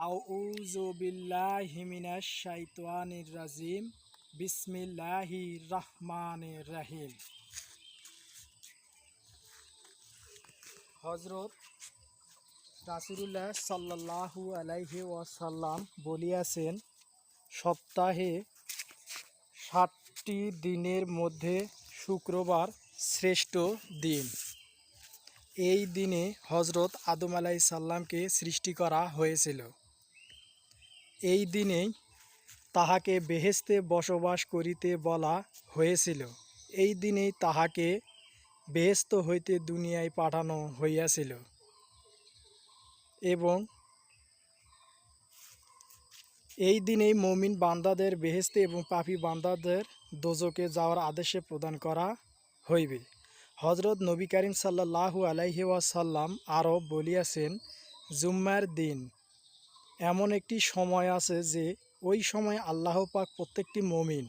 আউযু বিল্লাহি মিনাশ শাইতানির রাজিম। বিসমিল্লাহির রহমানির রহিম। হযরত রাসূলুল্লাহ সাল্লাল্লাহু আলাইহি ওয়াসাল্লাম বলিয়াছেন, সপ্তাহে 7টি দিনের মধ্যে শুক্রবার শ্রেষ্ঠ দিন। এই দিনে হযরত আদম আলাইহিস সালামকে সৃষ্টি করা হয়েছিল। এই দিনেই তাহাকে বেহেশতে বসবাস করিতে বলা হয়েছিল। এই দিনেই তাহাকে বেহেশত হইতে দুনিয়ায় পাঠানো হইয়াছিল এবং এই দিনেই মুমিন বান্দাদের বেহেশতে এবং পাপী বান্দাদের দোজকে যাওয়ার আদেশে প্রদান করা হইবে। হযরত নবী করিম সাল্লাল্লাহু আলাইহি ওয়াসাল্লাম আরও বলিয়াছেন, জুম্মার দিন এমন একটি সময় আছে যে ওই সময় আল্লাহ পাক প্রত্যেকটি মুমিন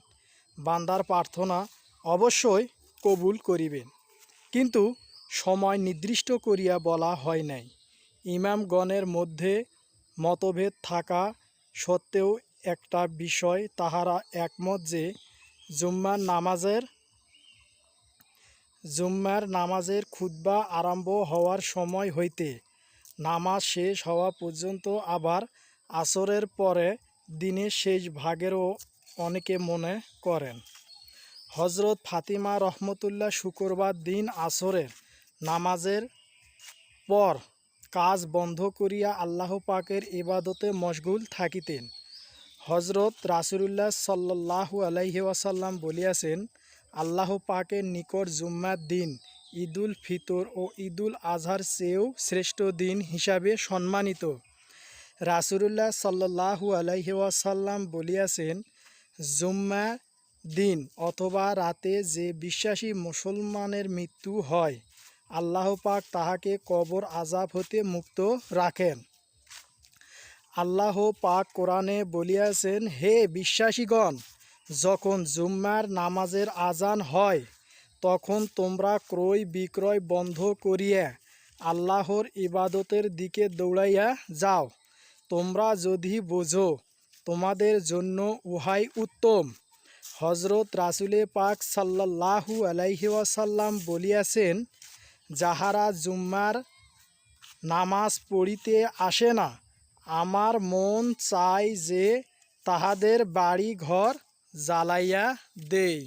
বান্দার প্রার্থনা অবশ্যই কবুল করিবেন, কিন্তু সময় নির্দিষ্ট করিয়া বলা হয় নাই। ইমামগণের মধ্যে মতভেদ থাকা সত্ত্বেও একটা বিষয় তাহারা একমত যে জুম্মার নামাজের খুতবা আরম্ভ হওয়ার সময় হইতে নামাজ শেষ হওয়া পর্যন্ত, আবার আসরের পরে দিনের শেষ ভাগেরও অনেকে মনে করেন। হযরত ফাতিমা রহমতুল্লাহ শুক্রবার দিন আসরের নামাজের পর কাজ বন্ধ করিয়া আল্লাহ পাকের ইবাদতে মশগুল থাকিতেন। হযরত রাসূলুল্লাহ সাল্লাল্লাহু আলাইহি ওয়াসাল্লাম বলিয়াছেন, আল্লাহ পাকের নিকট জুম্মার দিন ঈদুল ফিতর ও ঈদুল আজহার চেয়েও শ্রেষ্ঠ দিন হিসাবে সম্মানিত। রাসূলুল্লাহ সাল্লাল্লাহু আলাইহি ওয়াসাল্লাম বলিয়াছেন, জুম্মা দিন অথবা রাতে যে বিশ্বাসী মুসলমানের মৃত্যু হয়, আল্লাহ পাক তাহাকে কবর আযাব হতে মুক্ত রাখেন। আল্লাহ পাক কোরআনে বলিয়াছেন, হে বিশ্বাসীগণ, যখন জুম্মার নামাজের আজান হয় তখন তোমরা ক্রয় বিক্রয় বন্ধ করিয়া আল্লাহর ইবাদতের দিকে দৌড়াইয়া যাও। তোমরা যদি বোঝো তোমাদের জন্য উহাই উত্তম। হযরত রাসূলে পাক সাল্লাল্লাহু আলাইহি ওয়াসাল্লাম বলিয়াছেন, যাহারা জুম্মার নামাজ পড়িতে আসে না, আমার মন চায় যে তাহাদের বাড়ি ঘর জ্বালাইয়া দেই।